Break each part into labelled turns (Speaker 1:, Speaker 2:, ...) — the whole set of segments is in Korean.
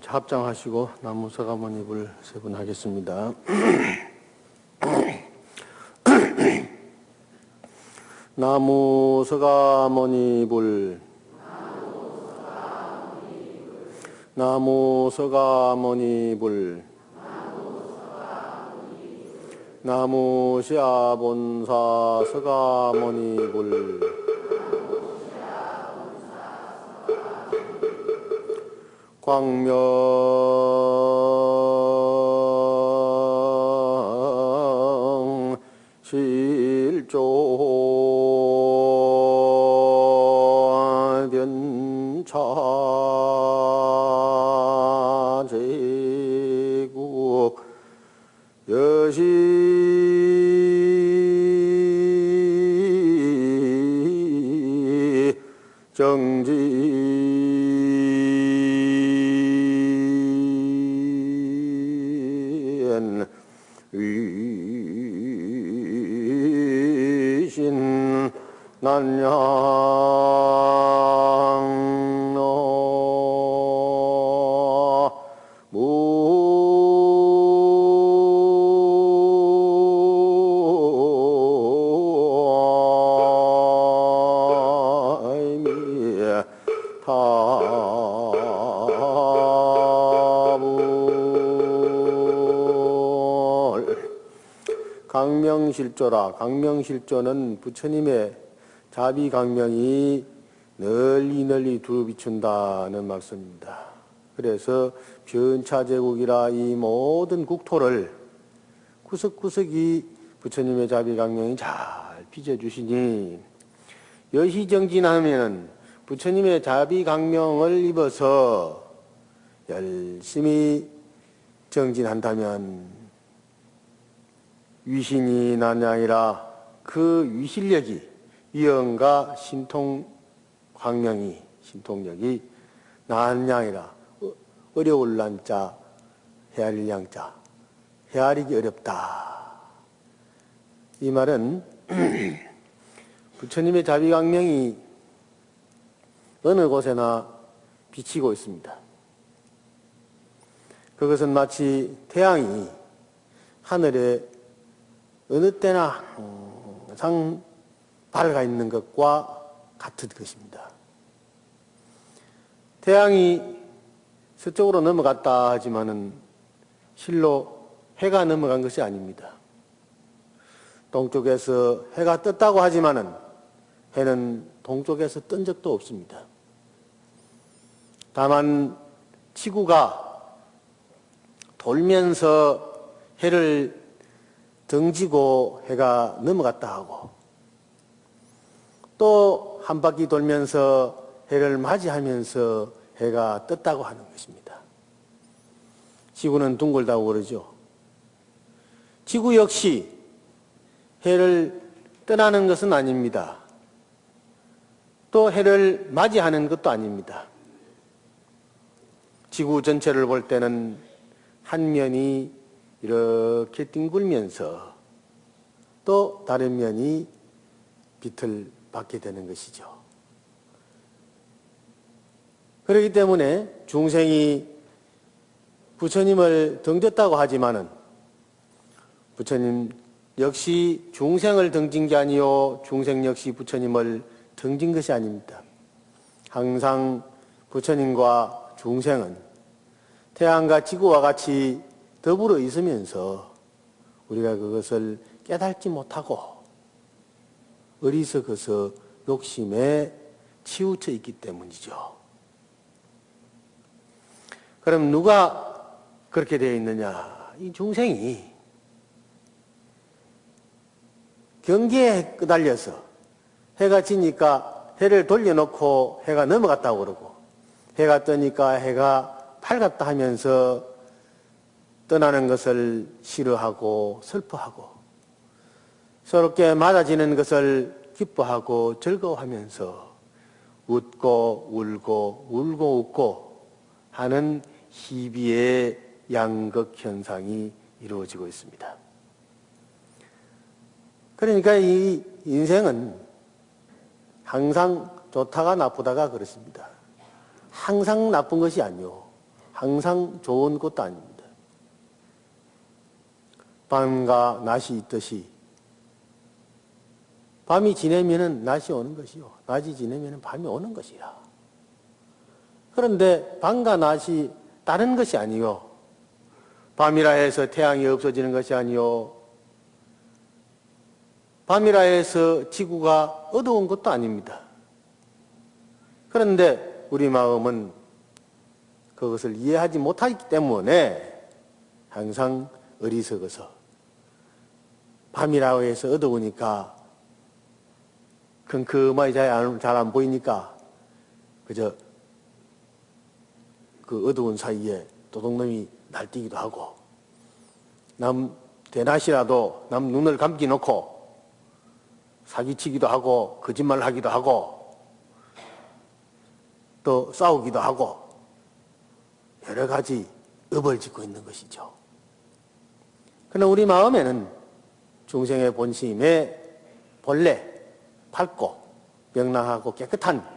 Speaker 1: 합장하시고 나무 서가모니불 세 분 하겠습니다. 나무 서가모니불 나무 서가모니불 나무 시아본사 서가모니불 광명 실조 변차 제국 여시 정지 위신 난양로 무아이미 강명실조라. 강명실조는 부처님의 자비강명이 널리 두루비춘다는 말씀입니다. 그래서 변차제국이라 이 모든 국토를 구석구석이 부처님의 자비강명이 잘 빚어주시니 여시정진하면은 부처님의 자비강명을 입어서 열심히 정진한다면 위신이 난양이라 그 위실력이 위엄과 신통광명이 신통력이 난양이라 어려울 난자 헤아릴 양자 헤아리기 어렵다. 이 말은 부처님의 자비강명이 어느 곳에나 비치고 있습니다. 그것은 마치 태양이 하늘에 어느 때나 항상 밝아 있는 것과 같은 것입니다. 태양이 서쪽으로 넘어갔다 하지만은 실로 해가 넘어간 것이 아닙니다. 동쪽에서 해가 떴다고 하지만은 해는 동쪽에서 뜬 적도 없습니다. 다만 지구가 돌면서 해를 등지고 해가 넘어갔다 하고 또 한 바퀴 돌면서 해를 맞이하면서 해가 떴다고 하는 것입니다. 지구는 둥글다고 그러죠. 지구 역시 해를 떠나는 것은 아닙니다. 또 해를 맞이하는 것도 아닙니다. 지구 전체를 볼 때는 한 면이 이렇게 뒹굴면서 또 다른 면이 빛을 받게 되는 것이죠. 그렇기 때문에 중생이 부처님을 등졌다고 하지만은 부처님 역시 중생을 등진 게 아니요 중생 역시 부처님을 등진 것이 아닙니다. 항상 부처님과 중생은 태양과 지구와 같이 더불어 있으면서 우리가 그것을 깨닫지 못하고 어리석어서 욕심에 치우쳐 있기 때문이죠. 그럼 누가 그렇게 되어 있느냐? 이 중생이 경계에 끄달려서 해가 지니까 해를 돌려놓고 해가 넘어갔다고 그러고 해가 뜨니까 해가 밝았다 하면서 떠나는 것을 싫어하고 슬퍼하고 서럽게 맞아지는 것을 기뻐하고 즐거워하면서 웃고 울고 울고 웃고 하는 희비의 양극 현상이 이루어지고 있습니다. 그러니까 이 인생은 항상 좋다가 나쁘다가 그렇습니다. 항상 나쁜 것이 아니요. 항상 좋은 것도 아닙니다. 밤과 낮이 있듯이 밤이 지내면은 낮이 오는 것이요, 낮이 지내면은 밤이 오는 것이라. 그런데 밤과 낮이 다른 것이 아니요, 밤이라 해서 태양이 없어지는 것이 아니요, 밤이라 해서 지구가 어두운 것도 아닙니다. 그런데 우리 마음은 그것을 이해하지 못하기 때문에 항상 어리석어서 밤이라고 해서 어두우니까 컴컴하게 잘 안 보이니까 그저 그 어두운 사이에 도둑놈이 날뛰기도 하고, 남 대낮이라도 남 눈을 감기 놓고 사기치기도 하고 거짓말하기도 하고 또 싸우기도 하고 여러 가지 업을 짓고 있는 것이죠. 그러나 우리 마음에는 중생의 본심에 본래 밝고 명랑하고 깨끗한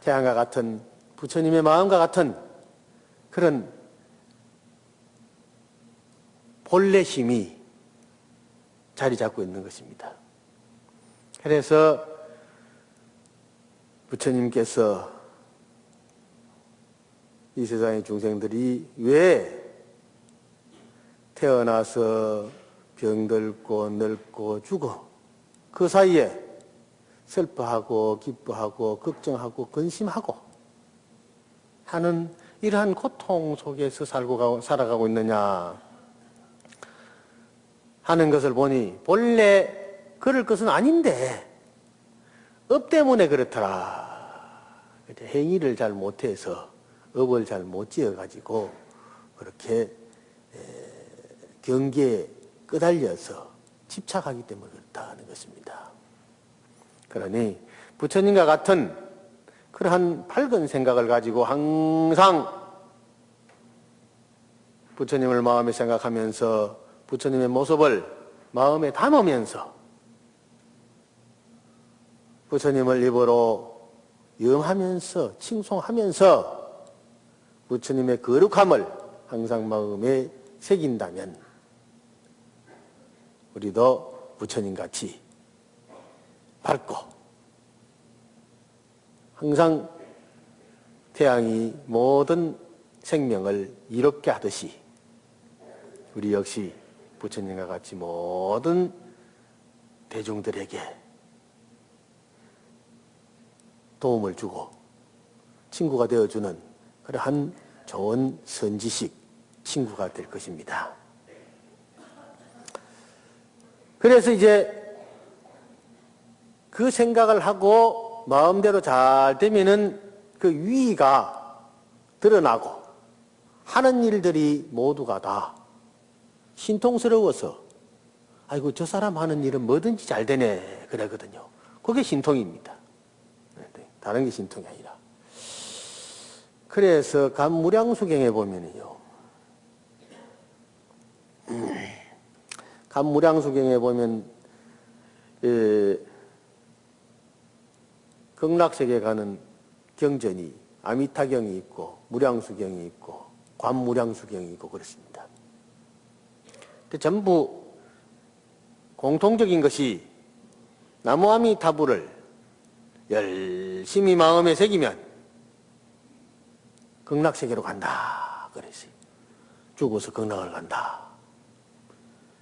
Speaker 1: 태양과 같은 부처님의 마음과 같은 그런 본래 힘이 자리 잡고 있는 것입니다. 그래서 부처님께서 이 세상의 중생들이 왜 태어나서 병들고 늙고 죽어 그 사이에 슬퍼하고 기뻐하고 걱정하고 근심하고 하는 이러한 고통 속에서 살아가고 있느냐 하는 것을 보니 본래 그럴 것은 아닌데 업 때문에 그렇더라. 행위를 잘 못해서 업을 잘 못 지어가지고 그렇게 경계에 끄달려서 집착하기 때문에 그렇다는 것입니다. 그러니 부처님과 같은 그러한 밝은 생각을 가지고 항상 부처님을 마음에 생각하면서 부처님의 모습을 마음에 담으면서 부처님을 입으로 염하면서 칭송하면서 부처님의 거룩함을 항상 마음에 새긴다면 우리도 부처님같이 밝고 항상 태양이 모든 생명을 이롭게 하듯이 우리 역시 부처님과 같이 모든 대중들에게 도움을 주고 친구가 되어주는 그러한 좋은 선지식 친구가 될 것입니다. 그래서 이제 그 생각을 하고 마음대로 잘 되면은 그 위가 드러나고 하는 일들이 모두가 다 신통스러워서 아이고 저 사람 하는 일은 뭐든지 잘 되네 그러거든요. 그게 신통입니다. 다른 게 신통이 아니라. 그래서 감무량수경에 보면은요, 감무량수경에 보면 극락세계 가는 경전이 아미타경이 있고 무량수경이 있고 관무량수경이 있고 그렇습니다. 근데 전부 공통적인 것이 나무아미타불을 열심히 마음에 새기면 극락세계로 간다 그랬어요. 죽어서 극락을 간다.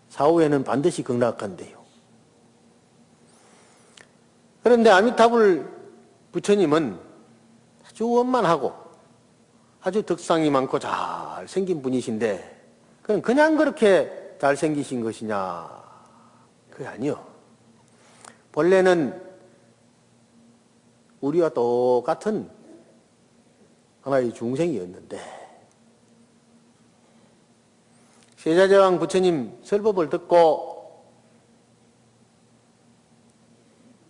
Speaker 1: 사후에는 반드시 극락 간대요. 그런데 아미타불 부처님은 아주 원만하고 아주 덕상이 많고 잘생긴 분이신데 그냥 그렇게 잘생기신 것이냐? 그게 아니요. 본래는 우리와 똑같은 하나의 중생이었는데 세자제왕 부처님 설법을 듣고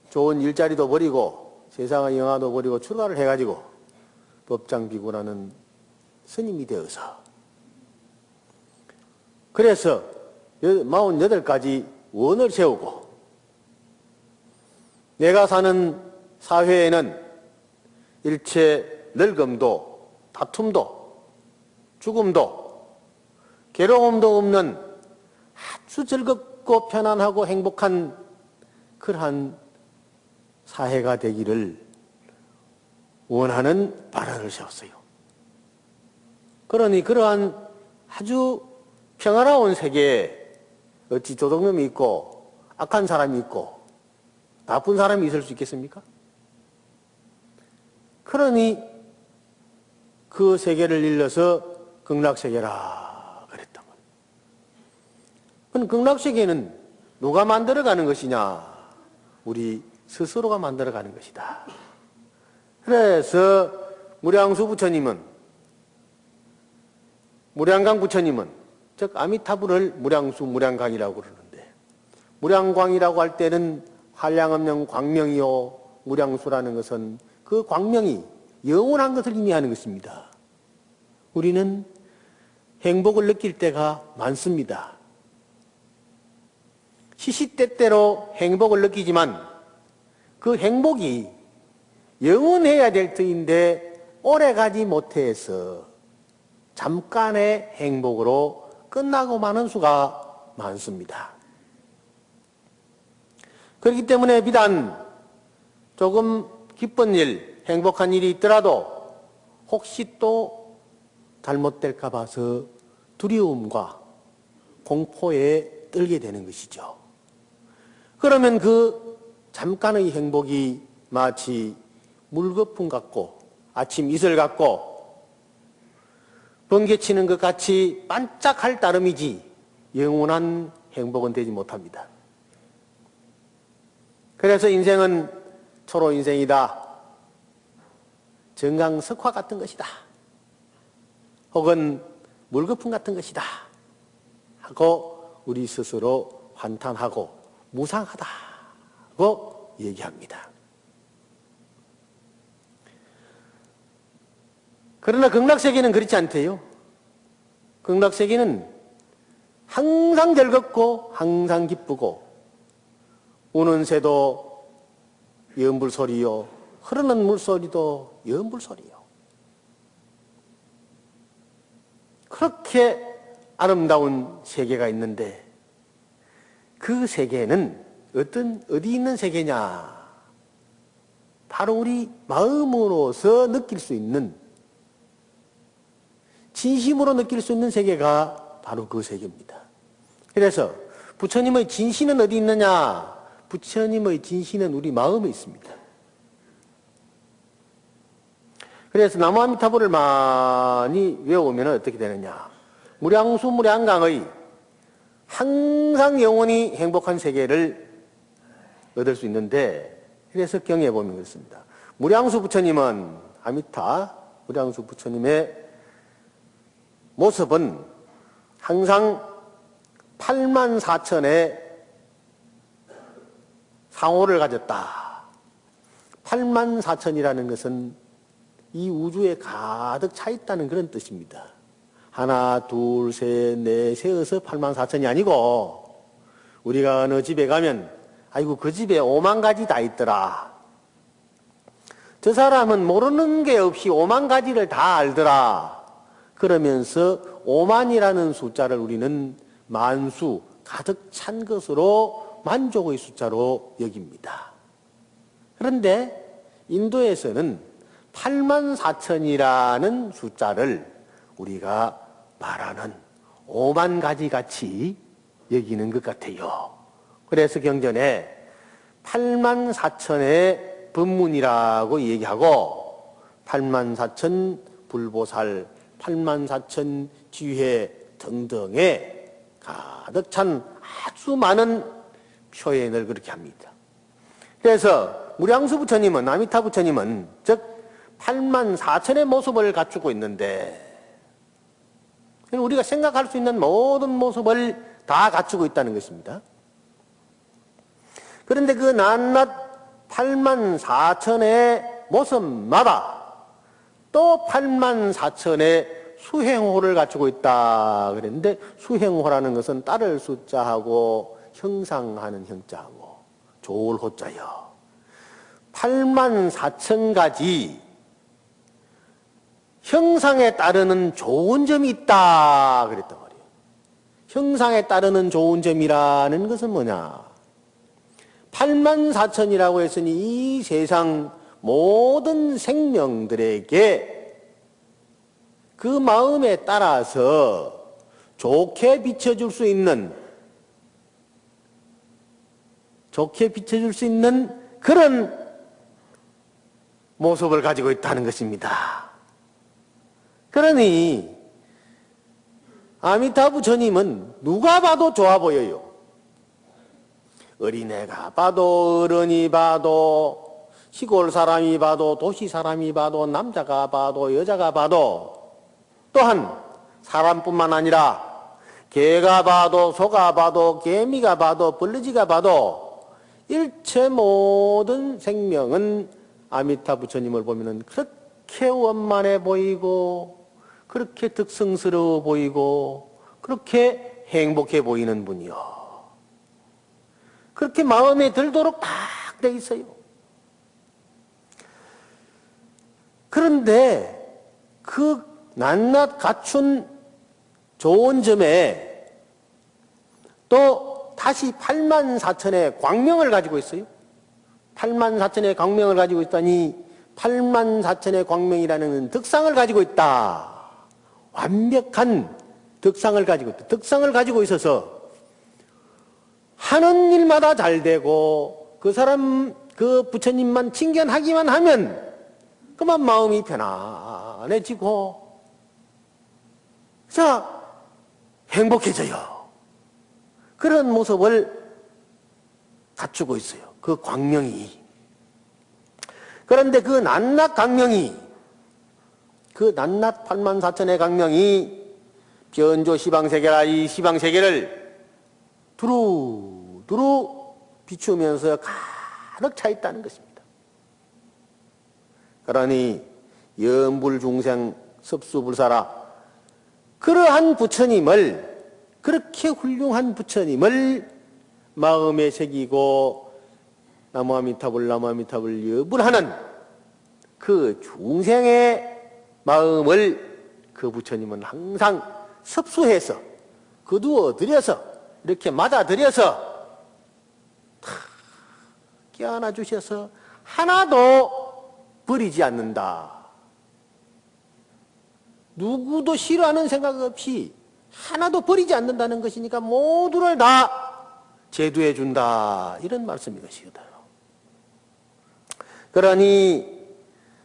Speaker 1: 좋은 일자리도 버리고 세상의 영화도 버리고 출가를 해가지고 법장비구라는 스님이 되어서 그래서 48가지 원을 세우고 내가 사는 사회에는 일체 늙음도 다툼도 죽음도 괴로움도 없는 아주 즐겁고 편안하고 행복한 그러한 사회가 되기를 원하는 발언을 세웠어요. 그러니 그러한 아주 평화로운 세계에 어찌 도둑놈이 있고 악한 사람이 있고 나쁜 사람이 있을 수 있겠습니까? 그러니 그 세계를 일러서 극락세계라 그랬던 거예요. 그럼 극락세계는 누가 만들어가는 것이냐? 우리 스스로가 만들어가는 것이다. 그래서 무량수 부처님은, 무량강 부처님은, 즉 아미타불을 무량수, 무량강이라고 그러는데, 무량광이라고 할 때는 한량없는 광명이요, 무량수라는 것은 그 광명이 영원한 것을 의미하는 것입니다. 우리는 행복을 느낄 때가 많습니다. 시시때때로 행복을 느끼지만 그 행복이 영원해야 될 터인데 오래가지 못해서 잠깐의 행복으로 끝나고 마는 수가 많습니다. 그렇기 때문에 비단 조금 기쁜 일, 행복한 일이 있더라도 혹시 또 잘못될까 봐서 두려움과 공포에 떨게 되는 것이죠. 그러면 그 잠깐의 행복이 마치 물거품 같고 아침 이슬 같고 번개치는 것 같이 반짝할 따름이지 영원한 행복은 되지 못합니다. 그래서 인생은 초로 인생이다. 정강석화 같은 것이다. 혹은 물거품 같은 것이다. 하고 우리 스스로 환탄하고 무상하다고 얘기합니다. 그러나 극락세계는 그렇지 않대요. 극락세계는 항상 즐겁고 항상 기쁘고 우는 새도 연불소리요 흐르는 물소리도 연불소리요. 그렇게 아름다운 세계가 있는데 그 세계는 어디 있는 세계냐? 바로 우리 마음으로서 느낄 수 있는, 진심으로 느낄 수 있는 세계가 바로 그 세계입니다. 그래서 부처님의 진신은 어디 있느냐? 부처님의 진신은 우리 마음에 있습니다. 그래서 나무아미타불을 많이 외우면 어떻게 되느냐? 무량수 무량강의 항상 영원히 행복한 세계를 얻을 수 있는데, 그래서 경에 보면 그렇습니다. 무량수 부처님은, 아미타 무량수 부처님의 모습은 항상 84,000의 상호를 가졌다. 84,000이라는 것은 이 우주에 가득 차 있다는 그런 뜻입니다. 하나, 둘, 셋, 넷, 세어서 84,000이 아니고 우리가 어느 집에 가면 아이고 그 집에 5만 가지 다 있더라. 저 사람은 모르는 게 없이 5만 가지를 다 알더라. 그러면서 5만이라는 숫자를 우리는 만수, 가득 찬 것으로 만족의 숫자로 여깁니다. 그런데 인도에서는 84,000이라는 숫자를 우리가 말하는 5만 가지 같이 여기는 것 같아요. 그래서 경전에 84,000의 법문이라고 얘기하고 84,000 불보살, 84,000 지회 등등의 가득 찬 아주 많은 표현을 그렇게 합니다. 그래서 무량수 부처님은, 아미타 부처님은 즉 84,000의 모습을 갖추고 있는데 우리가 생각할 수 있는 모든 모습을 다 갖추고 있다는 것입니다. 그런데 그 낱낱 84,000의 모습마다 또 84,000의 수행호를 갖추고 있다 그랬는데, 수행호라는 것은 따를 숫자하고 형상하는 형자하고 좋을 호자요. 84,000가지 형상에 따르는 좋은 점이 있다 그랬단 말이에요. 형상에 따르는 좋은 점이라는 것은 뭐냐? 84,000이라고 했으니 이 세상 모든 생명들에게 그 마음에 따라서 좋게 비춰줄 수 있는 그런 모습을 가지고 있다는 것입니다. 그러니 아미타부 부처님은 누가 봐도 좋아 보여요. 어린애가 봐도, 어른이 봐도, 시골 사람이 봐도, 도시 사람이 봐도, 남자가 봐도, 여자가 봐도, 또한 사람뿐만 아니라 개가 봐도, 소가 봐도, 개미가 봐도, 벌레지가 봐도 일체 모든 생명은 아미타부 부처님을 보면 그렇게 원만해 보이고, 그렇게 득성스러워 보이고, 그렇게 행복해 보이는 분이요. 그렇게 마음에 들도록 딱 돼 있어요. 그런데 그 낱낱 갖춘 좋은 점에 또 다시 84,000의 광명을 가지고 있어요. 84,000의 광명을 가지고 있다니 84,000의 광명이라는 덕상을 가지고 있다. 완벽한 덕상을 가지고 있다. 덕상을 가지고 있어서 하는 일마다 잘 되고 그 사람 그 부처님만 칭견하기만 하면 그만 마음이 편안해지고 자 행복해져요. 그런 모습을 갖추고 있어요. 그 광명이. 그런데 그 낱낱 광명이 그 낱낱 84,000의 광명이 변조 시방세계라 이 시방세계를 두루두루 비추면서 가득 차 있다는 것입니다. 그러니 염불중생 섭수불사라 그러한 부처님을 그렇게 훌륭한 부처님을 마음에 새기고 나무아미타불 나무아미타불 여불하는 그 중생의 마음을 그 부처님은 항상 섭수해서 거두어들여서 이렇게 맞아들여서 탁 껴안아 주셔서 하나도 버리지 않는다. 누구도 싫어하는 생각 없이 하나도 버리지 않는다는 것이니까 모두를 다 제도해 준다. 이런 말씀인 것이거든요. 그러니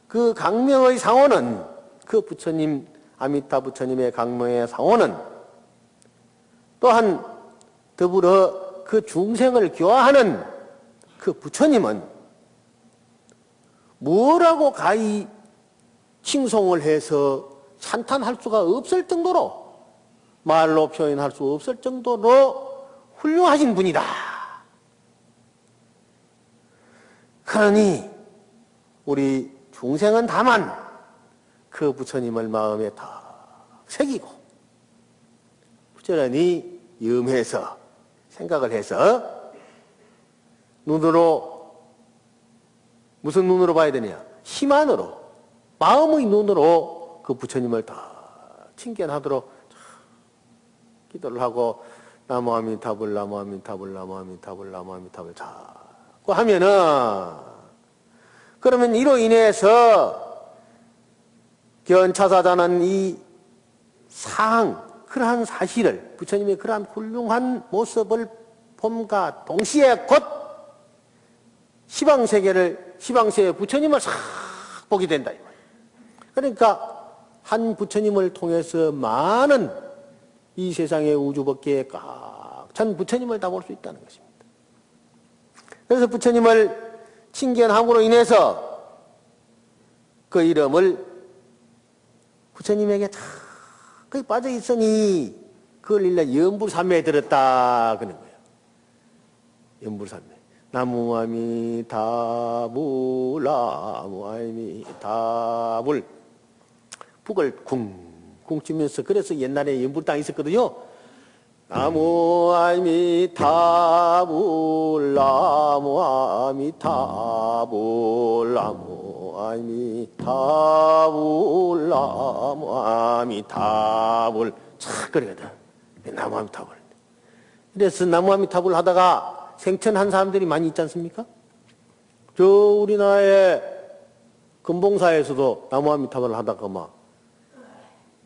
Speaker 1: 그 강명의 상호는 그 부처님 아미타 부처님의 강명의 상호는 또한 더불어 그 중생을 교화하는 그 부처님은 뭐라고 가히 칭송을 해서 찬탄할 수가 없을 정도로 말로 표현할 수 없을 정도로 훌륭하신 분이다. 그러니 우리 중생은 다만 그 부처님을 마음에 다 새기고 부지런히 염해서 생각을 해서 눈으로 무슨 눈으로 봐야 되냐? 힘안으로 마음의 눈으로 그 부처님을 다 칭견하도록 기도를 하고 나무아미타불 나무아미타불 나무아미타불 나무아미타불 자꾸 하면은 그러면 이로 인해서 견차사자는 이 사항 그러한 사실을 부처님의 그러한 훌륭한 모습을 봄과 동시에 곧 시방세의 부처님을 싹 보게 된다. 그러니까 한 부처님을 통해서 많은 이 세상의 우주법계에 꽉 찬 부처님을 다 볼 수 있다는 것입니다. 그래서 부처님을 칭견함으로 인해서 그 이름을 부처님에게 다 거기 빠져 있으니 그걸 일러 염불삼매에 들었다 그러는 거예요. 염불삼매. 나무아미타불 나무아미타불 북을 쿵쿵 치면서 그래서 옛날에 염불당이 있었거든요. 나무아미타불 나무아미타불 나무아미타불 아미타불 나무 아미타불 착 그러거든. 나무 아미타불. 그래서 나무 아미타불 하다가 생천한 사람들이 많이 있지 않습니까? 저 우리나라의 금봉사에서도 나무 아미타불 하다가 막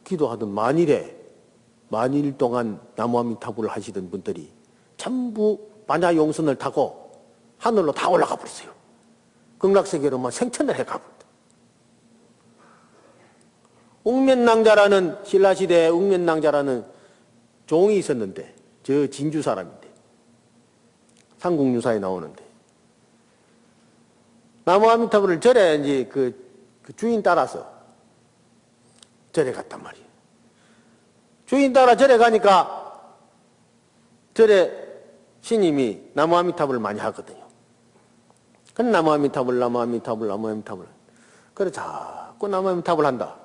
Speaker 1: 기도하던 만일 동안 나무 아미타불을 하시던 분들이 전부 만야 용선을 타고 하늘로 다 올라가 버렸어요. 극락세계로만 생천을 해가버렸다. 웅면낭자라는 신라시대에 웅면낭자라는 종이 있었는데 저 진주 사람인데 삼국유사에 나오는데 나무 아미타불을 절에 이제 그 주인 따라서 절에 갔단 말이에요. 주인 따라 절에 가니까 절에 스님이 나무 아미타불을 많이 하거든요. 그럼 나무 아미타불 그래 자꾸 나무 아미타불 한다.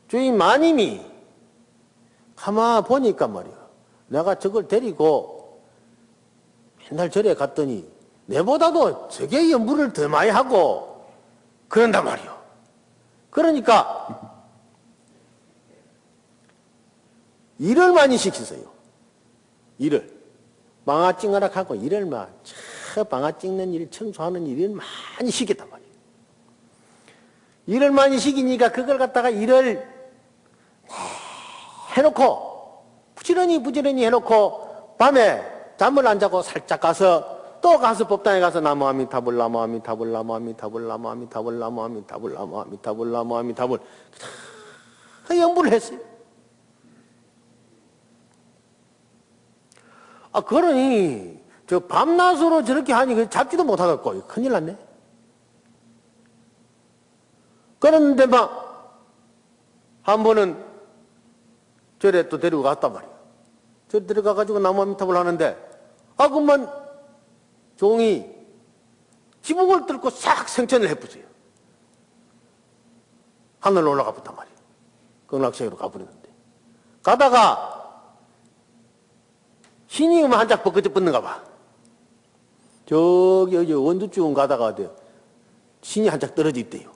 Speaker 1: 주인 마님이 가만 보니까 말이야. 내가 저걸 데리고 맨날 절에 갔더니 내보다도 저게 연부를 더 많이 하고 그런단 말이야. 그러니까 일을 많이 시켰어요. 일을. 방아 찍으라 하고 일을 막, 방아 찍는 일, 청소하는 일을 많이 시켰단 말이에요. 일을 많이 시키니까 그걸 갖다가 일을 해놓고, 부지런히 해놓고, 밤에 잠을 안 자고 살짝 가서, 또 가서 법당에 가서 나무 아미타불, 연부를 했어요. 그러니, 저 밤낮으로 저렇게 하니 잡지도 못하겠고, 큰일 났네. 그런데 한 번은 절에 또 데리고 갔단 말이에요. 절에 데려가가지고 나무 아미타불 하는데, 그만 종이 지붕을 뚫고 싹 생천을 해부어요. 하늘로 올라가 봤단 말이에요. 극락세계로 가버리는데. 가다가, 신이 한 짝 벗겨져 붙는가 봐. 저기 원두주원 가다가 신이 한 짝 떨어져 있대요.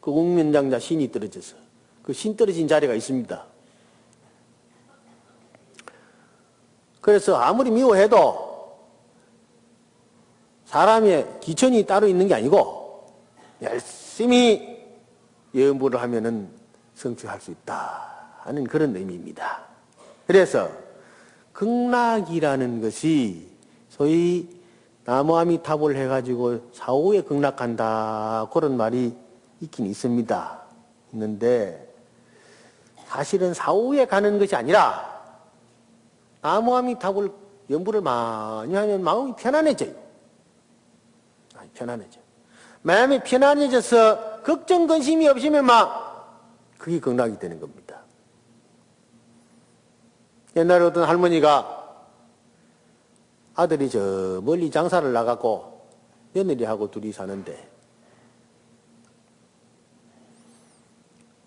Speaker 1: 그 웅면장자 신이 떨어져서. 그 신 떨어진 자리가 있습니다. 그래서 아무리 미워해도 사람의 기천이 따로 있는 게 아니고 열심히 연부를 하면은 성취할 수 있다 하는 그런 의미입니다. 그래서 극락이라는 것이 소위 나무 아미타불 해가지고 사후에 극락한다 그런 말이 있긴 있습니다. 있는데 사실은 사후에 가는 것이 아니라 나무 아미타불 연부를 많이 하면 마음이 편안해져요. 편안해져. 마음이 편안해져서 걱정 근심이 없으면 그게 극락이 되는 겁니다. 옛날에 어떤 할머니가 아들이 저 멀리 장사를 나가고 며느리하고 둘이 사는데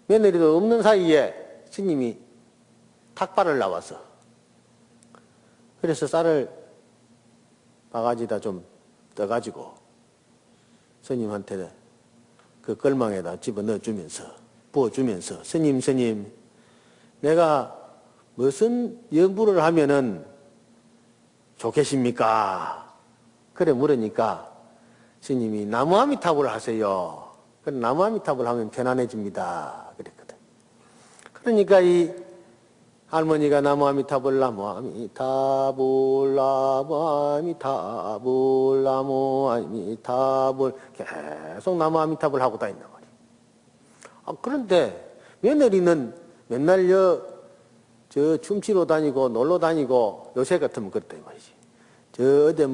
Speaker 1: 며느리도 없는 사이에 스님이 탁발을 나와서 그래서 쌀을 바가지에다 좀 떠가지고 스님한테 그 걸망에다 집어넣어주면서 부어주면서 스님 내가 무슨 연부를 하면은 좋겠습니까? 그래 물으니까 스님이 나무 아미타불 하세요. 그래 나무 아미타불 하면 편안해집니다. 그랬거든. 그러니까 이 할머니가 나무 아미타불 계속 나무 아미타불 하고 다닌단 말이야. 그런데 며느리는 맨날 저 춤추러 다니고 놀러 다니고 요새 같으면 그렇다 이 말이지. 저 어디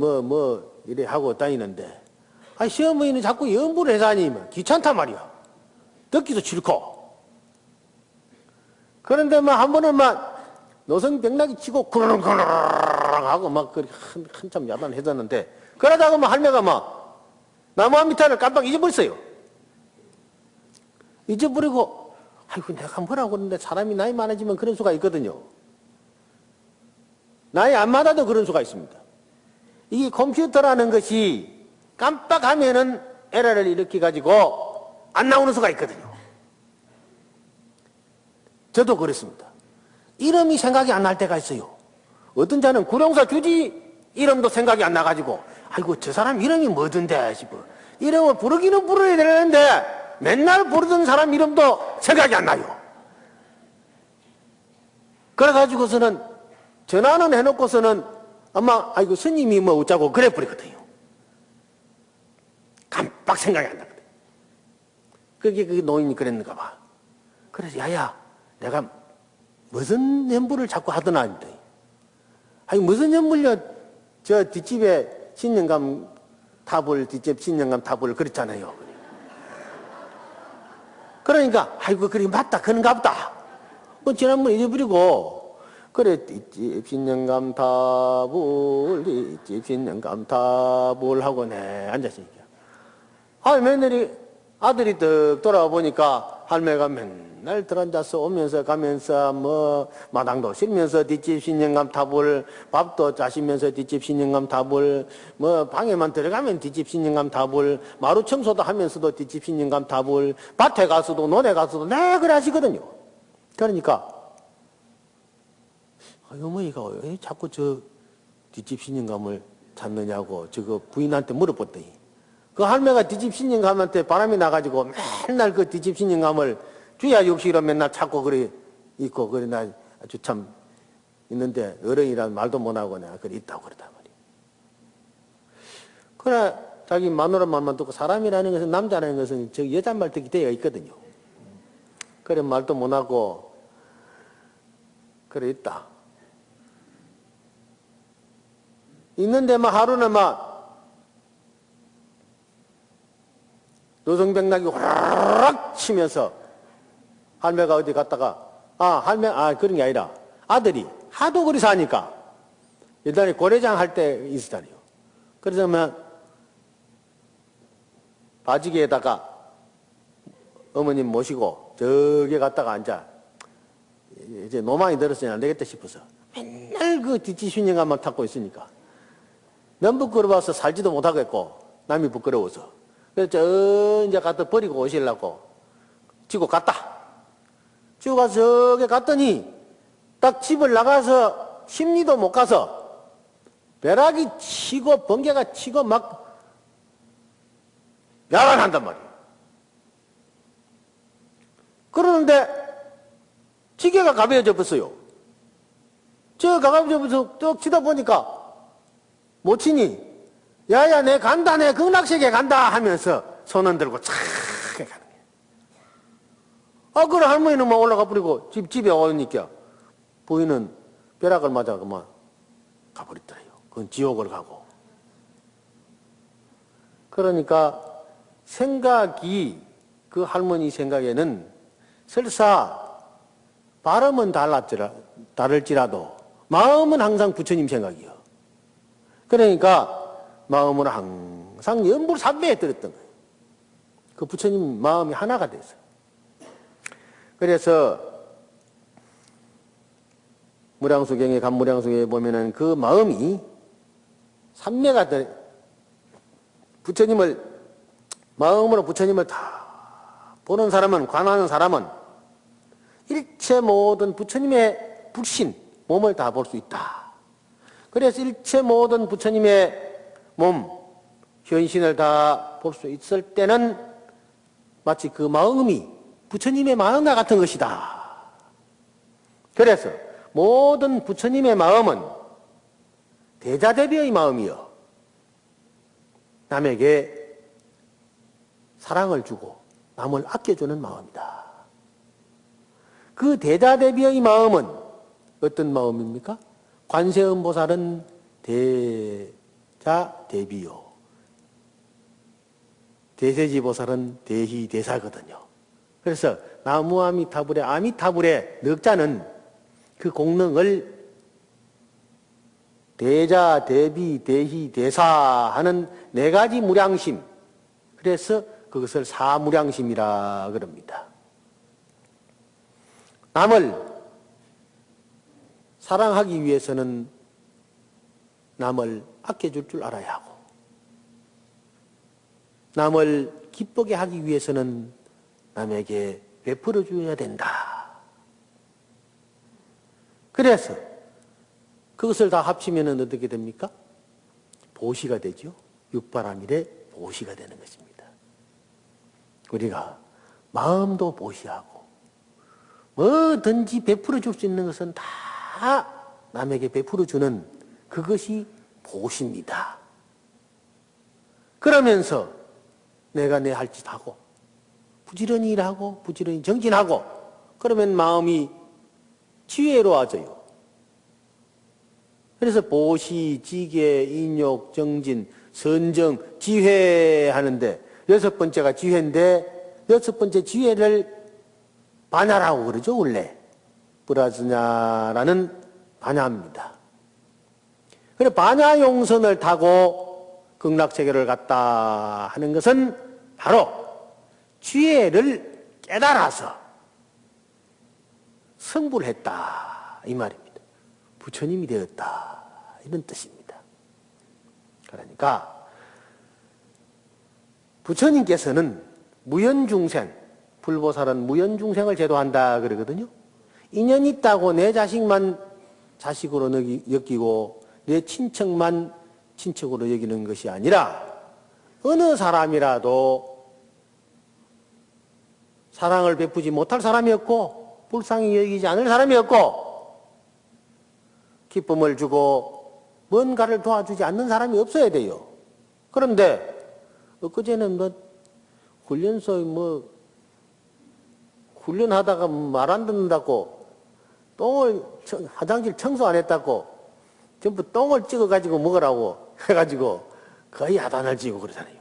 Speaker 1: 이래 하고 다니는데 시어머니는 자꾸 연부를 해다니 귀찮단 말이야. 듣기도 싫고. 그런데 한 번은 노성병락이 치고 구르릉 하고 한참 야단해졌는데 그러다가 할매가 나무 아미타를 깜빡 잊어버렸어요. 잊어버리고 아이고 내가 뭐라고 그러는데 사람이 나이 많아지면 그런 수가 있거든요. 나이 안 많아도 그런 수가 있습니다. 이게 컴퓨터라는 것이 깜빡하면은 에러를 일으켜가지고 안 나오는 수가 있거든요. 저도 그렇습니다. 이름이 생각이 안 날 때가 있어요. 어떤 자는 구룡사 주지 이름도 생각이 안 나가지고 아이고 저 사람 이름이 뭐던데 싶어. 이름을 부르기는 부르야 되는데 맨날 부르던 사람 이름도 생각이 안 나요. 그래가지고서는 전화는 해놓고서는 아마 아이고 스님이 뭐 어쩌고 그래 버리거든요. 깜빡 생각이 안 나거든. 그게 노인이 그랬는가 봐. 그래서 야야 내가 무슨 연불을 자꾸 하더나. 아니 무슨 연불요. 저 뒷집에 신령감 타불 뒷집 신령감 타불 그랬잖아요. 그러니까 아이고 그래 맞다 그런가 보다. 뭐 지난번에 잊어버리고 그래 뒷집 신령감 타불 뒷집 신령감 타불 하고 내 앉았으니까 며느리 아들이 떡 돌아와 보니까 할매가 맨날 들어앉아서 오면서 가면서 뭐 마당도 실면서 뒷집 신령감 타불 밥도 짜시면서 뒷집 신령감 타불 뭐 방에만 들어가면 뒷집 신령감 타불 마루 청소도 하면서도 뒷집 신령감 타불 밭에 가서도 논에 가서도 네 그래 하시거든요. 그러니까 어머니가 왜 자꾸 저 뒷집 신령감을 찾느냐고 저거 부인한테 물어봤더니 그 할매가 뒷집 신령감한테 바람이 나가지고 맨날 그 뒷집 신령감을 주야 육식으로 맨날 찾고 그래 있고 그래 나 아주 참 있는데 어른이란 말도 못하고 내가 그래 있다고 그러단 말이야. 그러나 자기 마누라 말만 듣고 사람이라는 것은 남자라는 것은 저 여자 말 듣기 되어 있거든요. 그래 말도 못하고 그래 있다. 있는데 막 하루는 막 노성병락이 호락 치면서 할매가 어디 갔다가 할매 그런 게 아니라 아들이 하도 그리 사니까 일단에 고래장 할 때 있었다니요. 그래서 뭐 바지기에다가 어머님 모시고 저기 갔다가 앉아 이제 노망이 들었으니 안 되겠다 싶어서 맨날 그 뒷지순영감만 탔고 있으니까 너무 부끄러워서 살지도 못하겠고 남이 부끄러워서 그래서 저 이제 갖다 버리고 오시려고 지고 갔다. 지고 가서 저기 갔더니 딱 집을 나가서 심리도 못 가서 벼락이 치고 번개가 치고 막 야간한단 말이에요. 그러는데 지게가 가벼워져 버렸어요. 저 가벼워져 버려서 쭉 치다 보니까 못 치니 야야 내 간다 내 극락세계 간다 하면서 손은 들고 착 가는 거예요. 그래 할머니는 막 올라가 버리고 집에 오니까 부인은 벼락을 맞아 그만 가버리더래요. 그건 지옥을 가고. 그러니까 생각이 그 할머니 생각에는 설사 발음은 다를지라도 마음은 항상 부처님 생각이요. 그러니까 마음은 항상 연불삼배에 들었던 거예요. 그 부처님 마음이 하나가 됐어요. 그래서 무량수경에 간무량수경에 보면은 그 마음이 삼매가 부처님을 마음으로 부처님을 다 보는 사람은 관하는 사람은 일체 모든 부처님의 불신 몸을 다 볼 수 있다. 그래서 일체 모든 부처님의 몸, 현신을 다 볼 수 있을 때는 마치 그 마음이 부처님의 마음과 같은 것이다. 그래서 모든 부처님의 마음은 대자대비의 마음이요. 남에게 사랑을 주고 남을 아껴주는 마음이다. 그 대자대비의 마음은 어떤 마음입니까? 관세음보살은 대자대비요. 대세지보살은 대희대사거든요. 그래서 나무아미타불의 아미타불의 넉자는 그 공능을 대자, 대비, 대희, 대사 하는 네 가지 무량심. 그래서 그것을 사무량심이라 그럽니다. 남을 사랑하기 위해서는 남을 아껴줄 줄 알아야 하고, 남을 기쁘게 하기 위해서는 남에게 베풀어 줘야 된다. 그래서 그것을 다 합치면 어떻게 됩니까? 보시가 되죠. 육바라밀의 보시가 되는 것입니다. 우리가 마음도 보시하고 뭐든지 베풀어 줄 수 있는 것은 다 남에게 베풀어 주는 그것이 보시입니다. 그러면서 내가 내 할 짓 하고 부지런히 일하고 부지런히 정진하고 그러면 마음이 지혜로워져요. 그래서 보시, 지계, 인욕, 정진, 선정, 지혜 하는데 6번째가 지혜인데 6번째 지혜를 반야라고 그러죠. 원래 브라즈냐라는 반야입니다. 그래 반야용선을 타고 극락세계를 갔다 하는 것은 바로 지혜를 깨달아서 성불을 했다 이 말입니다. 부처님이 되었다 이런 뜻입니다. 그러니까 부처님께서는 무연중생, 불보살은 무연중생을 제도한다 그러거든요. 인연 있다고 내 자식만 자식으로 여기고 내 친척만 친척으로 여기는 것이 아니라 어느 사람이라도 사랑을 베푸지 못할 사람이었고 불쌍히 여기지 않을 사람이었고 기쁨을 주고 뭔가를 도와주지 않는 사람이 없어야 돼요. 그런데 엊그제는 훈련소에 훈련하다가 말 안 듣는다고 화장실 청소 안 했다고 전부 똥을 찍어가지고 먹으라고 해가지고 거의 야단을 지고 그러잖아요.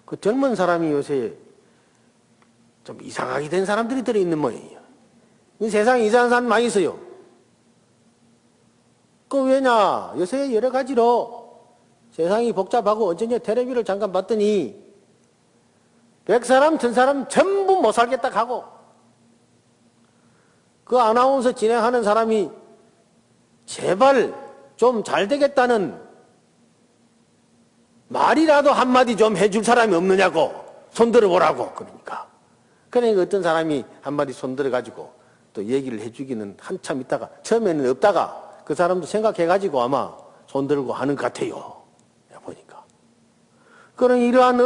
Speaker 1: 그 젊은 사람이 요새 좀 이상하게 된 사람들이 들어있는 모양이에요. 세상에 이상한 사람 많이 있어요. 그 왜냐? 요새 여러 가지로 세상이 복잡하고 어쩌냐 텔레비를 잠깐 봤더니 100사람, 1000사람 전부 못 살겠다 하고 그 아나운서 진행하는 사람이 제발 좀 잘 되겠다는 말이라도 한마디 좀 해줄 사람이 없느냐고 손들어 보라고 그러니까 어떤 사람이 한마디 손들어 가지고 또 얘기를 해주기는 한참 있다가 처음에는 없다가 그 사람도 생각해가지고 아마 손들고 하는 것 같아요. 보니까. 그런 이러한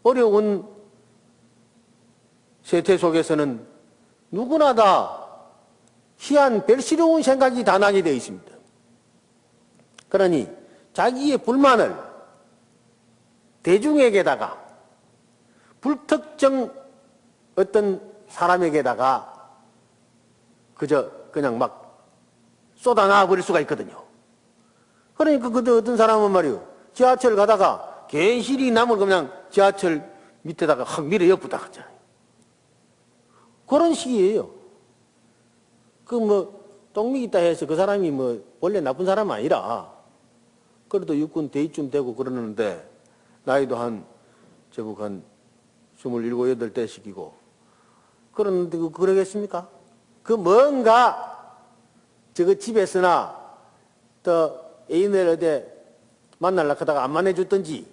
Speaker 1: 어려운 세태 속에서는 누구나 다 희한 별시러운 생각이 다 나게 되어 있습니다. 그러니 자기의 불만을 대중에게다가 불특정 어떤 사람에게다가 그냥 막 쏟아놔 버릴 수가 있거든요. 그러니까 어떤 사람은 말이요. 지하철 가다가 괜시리 남을 그냥 지하철 밑에다가 확 밀어 엿부다 하잖아요. 그런 식이에요. 똥미 있다 해서 그 사람이 원래 나쁜 사람은 아니라 그래도 육군 대위쯤 되고 그러는데 나이도 제법 한 27, 8대씩이고 그러는데 그러겠습니까? 뭔가 집에서나 또 애인을 어디 만나려고 하다가 안 만나줬든지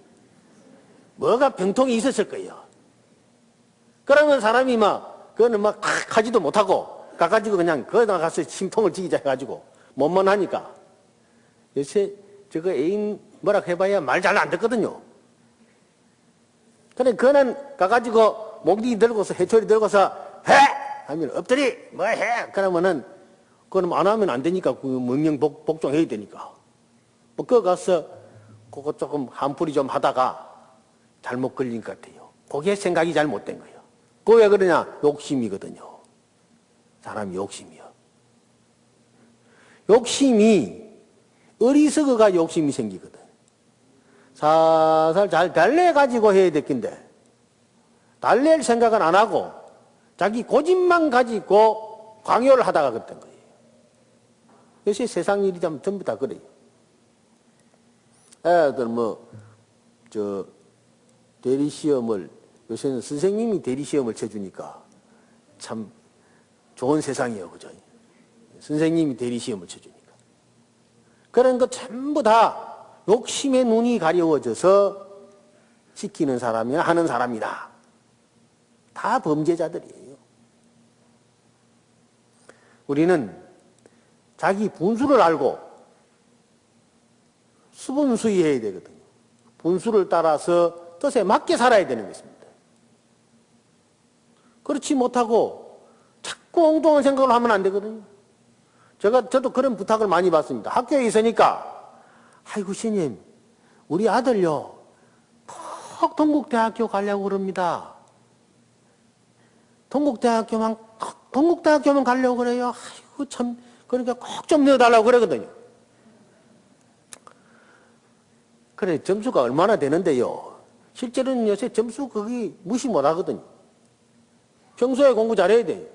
Speaker 1: 뭐가 병통이 있었을 거예요. 그러면 사람이 그거는 하지도 못하고 가가지고 그냥 거기다 가서 심통을 지기자 해가지고 못만 하니까 요새 저거 애인 뭐라 해봐야 말 잘 안 듣거든요. 그래 그거는 가가지고 목디 들고서 해초리 들고서 해! 하면 엎드리! 뭐 해! 그러면은 그럼 안 하면 안 되니까 그 명령 복종해야 되니까 그거 가서 그거 조금 한풀이 좀 하다가 잘못 걸린 것 같아요. 그게 생각이 잘못된 거예요. 그거 왜 그러냐? 욕심이거든요. 사람이 욕심이요. 욕심이 어리석어가 욕심이 생기거든. 살살 잘 달래가지고 해야 될 건데 달랠 생각은 안 하고 자기 고집만 가지고 강요를 하다가 그랬던 거예요. 요새 세상 일이 전부 다 그래요. 애들 대리시험을 요새는 선생님이 대리시험을 쳐주니까 참 좋은 세상이에요. 그죠? 선생님이 대리시험을 쳐주니까. 그런 거 전부 다 욕심의 눈이 가려워져서 시키는 사람이나 하는 사람이다. 다 범죄자들이에요. 우리는 자기 분수를 알고 수분수의해야 되거든요. 분수를 따라서 뜻에 맞게 살아야 되는 것입니다. 그렇지 못하고 자꾸 엉뚱한 생각을 하면 안 되거든요. 저도 그런 부탁을 많이 받습니다. 학교에 있으니까, 아이고, 스님, 우리 아들요, 꼭 동국대학교 가려고 그럽니다. 동국대학교만 가려고 그래요. 아이고, 참, 그러니까 꼭 좀 넣어달라고 그러거든요. 그래, 점수가 얼마나 되는데요. 실제로는 요새 점수 거기 무시 못 하거든요. 평소에 공부 잘해야 돼요.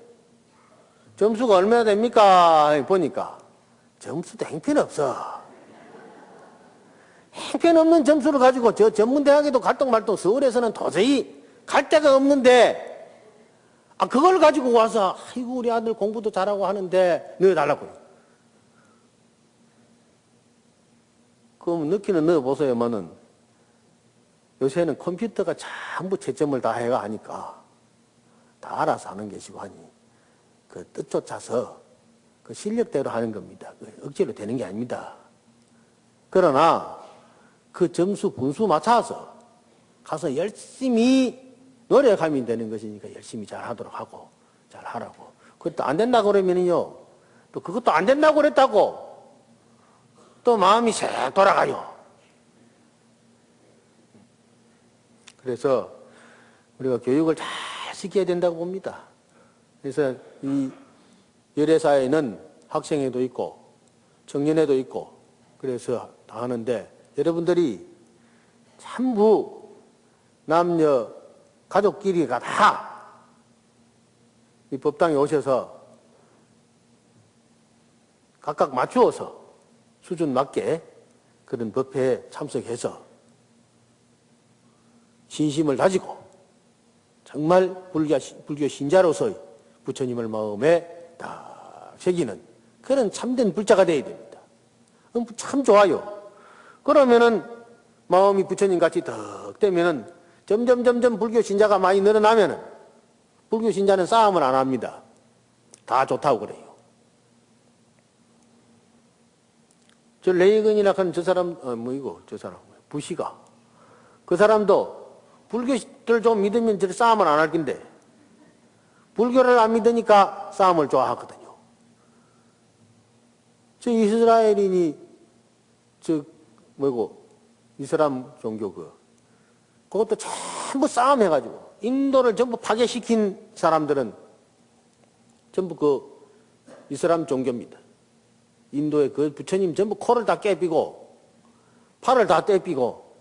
Speaker 1: 점수가 얼마나 됩니까? 보니까 점수도 행편없어. 행편없는 점수를 가지고 저 전문대학에도 갈등말동 서울에서는 도저히 갈 데가 없는데 그걸 가지고 와서 아이고 우리 아들 공부도 잘하고 하는데 넣어달라고요. 그럼 넣기는 넣어보세요만은 요새는 컴퓨터가 전부 채점을 다 해가 하니까 다 알아서 하는 것이고 하니 그 뜻조차서 그 실력대로 하는 겁니다. 억지로 되는 게 아닙니다. 그러나 그 점수 분수 맞춰서 가서 열심히 노력하면 되는 것이니까 열심히 잘 하도록 하고 잘 하라고. 그것도 안 된다고 그러면요. 또 그것도 안 된다고 그랬다고 또 마음이 색 돌아가요. 그래서 우리가 교육을 잘 시켜야 된다고 봅니다. 그래서 이 열애사회는 학생회도 있고 청년회도 있고 그래서 다 하는데 여러분들이 전부 남녀 가족끼리가 다 이 법당에 오셔서 각각 맞추어서 수준 맞게 그런 법회에 참석해서 신심을 다지고 정말 불교 신자로서의 부처님을 마음에 딱 새기는 그런 참된 불자가 되어야 됩니다. 참 좋아요. 그러면은 마음이 부처님 같이 덕 되면은 점점 불교 신자가 많이 늘어나면은 불교 신자는 싸움을 안 합니다. 다 좋다고 그래요. 저 레이건이라 하는 저 사람, 저 사람, 부시가. 그 사람도 불교를 좀 믿으면 저 싸움을 안 할 건데, 불교를 안 믿으니까 싸움을 좋아하거든요. 저 이스라엘인이, 이슬람 종교 그것도 전부 싸움해가지고, 인도를 전부 파괴시킨 사람들은 전부 그 이슬람 종교입니다. 인도의 그 부처님 전부 코를 다 깨비고 팔을 다 떼비고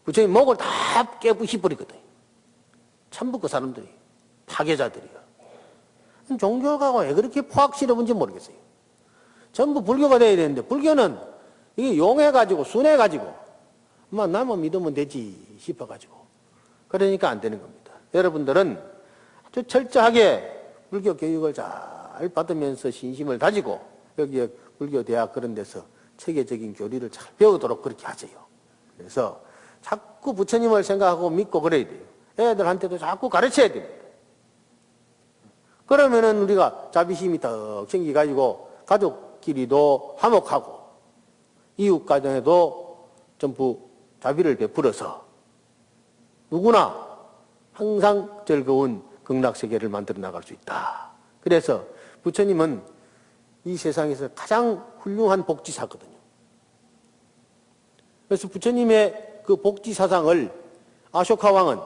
Speaker 1: 부처님 목을 다 깨부시버리거든요. 전부 그 사람들이 파괴자들이요. 종교가 왜 그렇게 포악스러운지 모르겠어요. 전부 불교가 돼야 되는데 불교는 이게 용해가지고 순해가지고 나만 믿으면 되지 싶어가지고 그러니까 안 되는 겁니다. 여러분들은 아주 철저하게 불교 교육을 잘 받으면서 신심을 다지고 여기에 불교대학 그런 데서 체계적인 교리를 잘 배우도록 그렇게 하세요. 그래서 자꾸 부처님을 생각하고 믿고 그래야 돼요. 애들한테도 자꾸 가르쳐야 됩니다. 그러면은 우리가 자비심이 더 생기가지고 가족끼리도 화목하고 이웃 가정에도 전부 자비를 베풀어서 누구나 항상 즐거운 극락세계를 만들어 나갈 수 있다. 그래서 부처님은 이 세상에서 가장 훌륭한 복지사거든요. 그래서 부처님의 그 복지사상을 아쇼카 왕은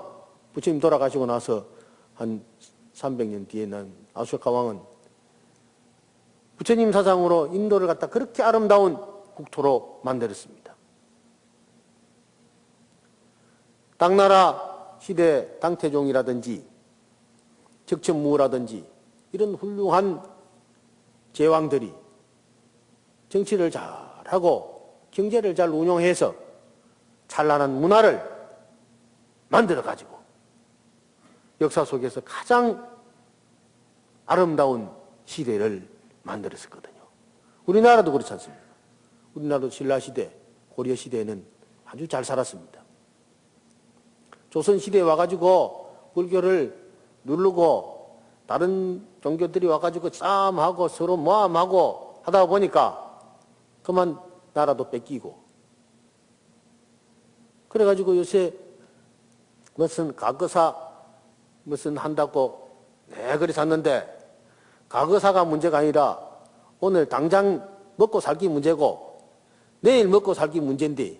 Speaker 1: 부처님 돌아가시고 나서 한 300년 뒤에 난 아쇼카 왕은 부처님 사상으로 인도를 갖다 그렇게 아름다운 국토로 만들었습니다. 당나라 시대 당태종이라든지 적천무라든지 이런 훌륭한 제왕들이 정치를 잘하고 경제를 잘 운용해서 찬란한 문화를 만들어가지고 역사 속에서 가장 아름다운 시대를 만들었었거든요. 우리나라도 그렇지 않습니까? 우리나라도 신라시대, 고려시대에는 아주 잘 살았습니다. 조선시대에 와가지고 불교를 누르고 다른 종교들이 와가지고 싸움하고 서로 모함하고 하다 보니까 그만 나라도 뺏기고 그래가지고 요새 무슨 과거사 무슨 한다고 그리 샀는데 과거사가 문제가 아니라 오늘 당장 먹고 살기 문제고 내일 먹고 살기 문제인데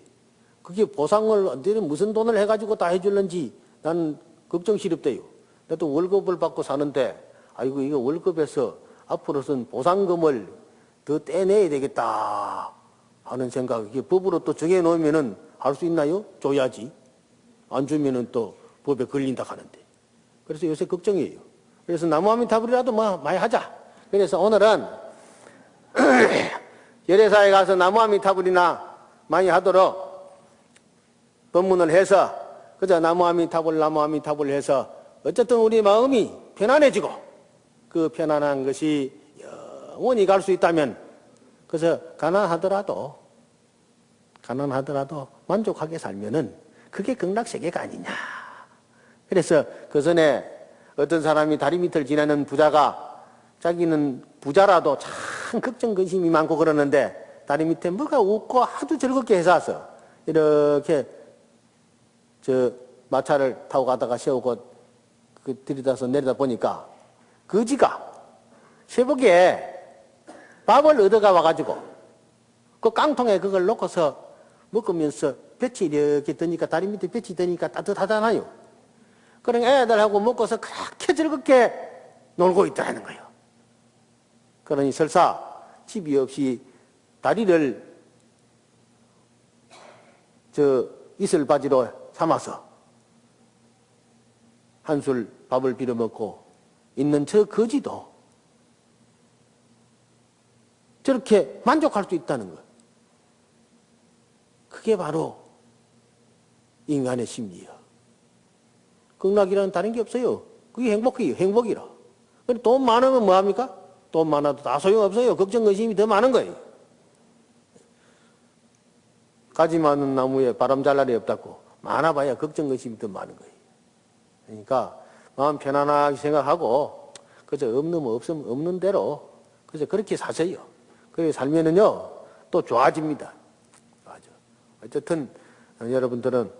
Speaker 1: 그게 보상을 언제는 무슨 돈을 해가지고 다 해줄는지 나는 걱정스럽대요. 나도 월급을 받고 사는데 아이고 이거 월급에서 앞으로선 보상금을 더 떼내야 되겠다 하는 생각. 이게 법으로 또 정해놓으면은 할 수 있나요? 줘야지. 안 주면은 또 법에 걸린다 하는데. 그래서 요새 걱정이에요. 그래서 나무아미타불이라도 뭐 많이 하자. 그래서 오늘은 열애사에 가서 나무아미타불이나 많이 하도록 법문을 해서 그저 나무아미타불 해서 어쨌든 우리 마음이 편안해지고 그 편안한 것이 영원히 갈 수 있다면 그래서 가난하더라도 만족하게 살면은 그게 극락세계가 아니냐. 그래서 그 전에 어떤 사람이 다리 밑을 지나는 부자가 자기는 부자라도 참 걱정 근심이 많고 그러는데 다리 밑에 뭐가 웃고 아주 즐겁게 해서 왔어. 이렇게 저 마차를 타고 가다가 세우고 그 들이다서 내리다 보니까 거지가 새벽에 밥을 얻어가 와가지고 그 깡통에 그걸 놓고서 먹으면서 볕이 이렇게 드니까 다리 밑에 볕이 드니까 따뜻하잖아요. 그런 애들하고 먹고서 그렇게 즐겁게 놀고 있다는 거예요. 그러니 설사 집이 없이 다리를 이슬바지로 삼아서 한술 밥을 빌어 먹고 있는 저 거지도 저렇게 만족할 수 있다는 거예요. 그게 바로 인간의 심리예요. 극락이라는 다른 게 없어요. 그게 행복이에요. 행복이라. 돈 많으면 뭐합니까? 돈 많아도 다 소용없어요. 걱정, 근심이 더 많은 거예요. 가지 많은 나무에 바람 잘 날이 없다고 많아봐야 걱정, 근심이 더 많은 거예요. 그러니까 마음 편안하게 생각하고 그저 없으면 없는 대로 그저 그렇게 사세요. 그렇게 살면은요 또 좋아집니다. 맞아. 어쨌든 여러분들은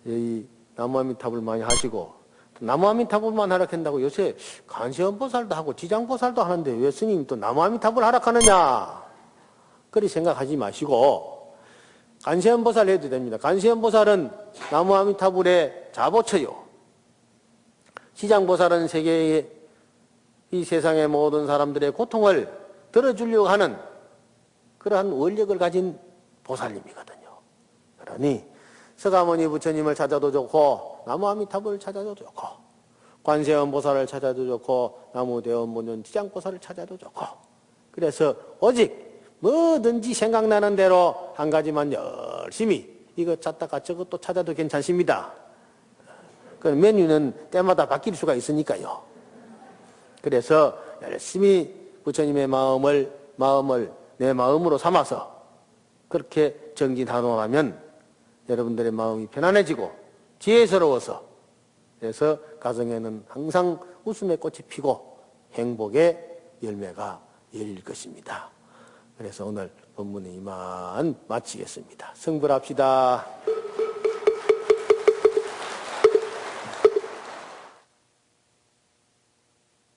Speaker 1: 이 나무아미타불 많이 하시고 나무아미타불만 하락한다고 요새 간세음보살도 하고 지장보살도 하는데 왜 스님이 또 나무아미타불 하락하느냐 그리 생각하지 마시고 간세음보살 해도 됩니다. 간세음보살은 나무아미타불의 자보처요. 지장보살은 세계의 이 세상의 모든 사람들의 고통을 들어주려고 하는 그러한 원력을 가진 보살님이거든요. 그러니 서가모니 부처님을 찾아도 좋고 나무아미타불을 찾아도 좋고 관세음보살을 찾아도 좋고 나무대원문은 지장보살을 찾아도 좋고 그래서 오직 뭐든지 생각나는 대로 한 가지만 열심히 이거 찾다가 저것도 찾아도 괜찮습니다. 그 메뉴는 때마다 바뀔 수가 있으니까요. 그래서 열심히 부처님의 마음을 내 마음으로 삼아서 그렇게 정진하노라면 여러분들의 마음이 편안해지고 지혜스러워서 그래서 가정에는 항상 웃음의 꽃이 피고 행복의 열매가 열릴 것입니다. 그래서 오늘 법문은 이만 마치겠습니다. 성불합시다.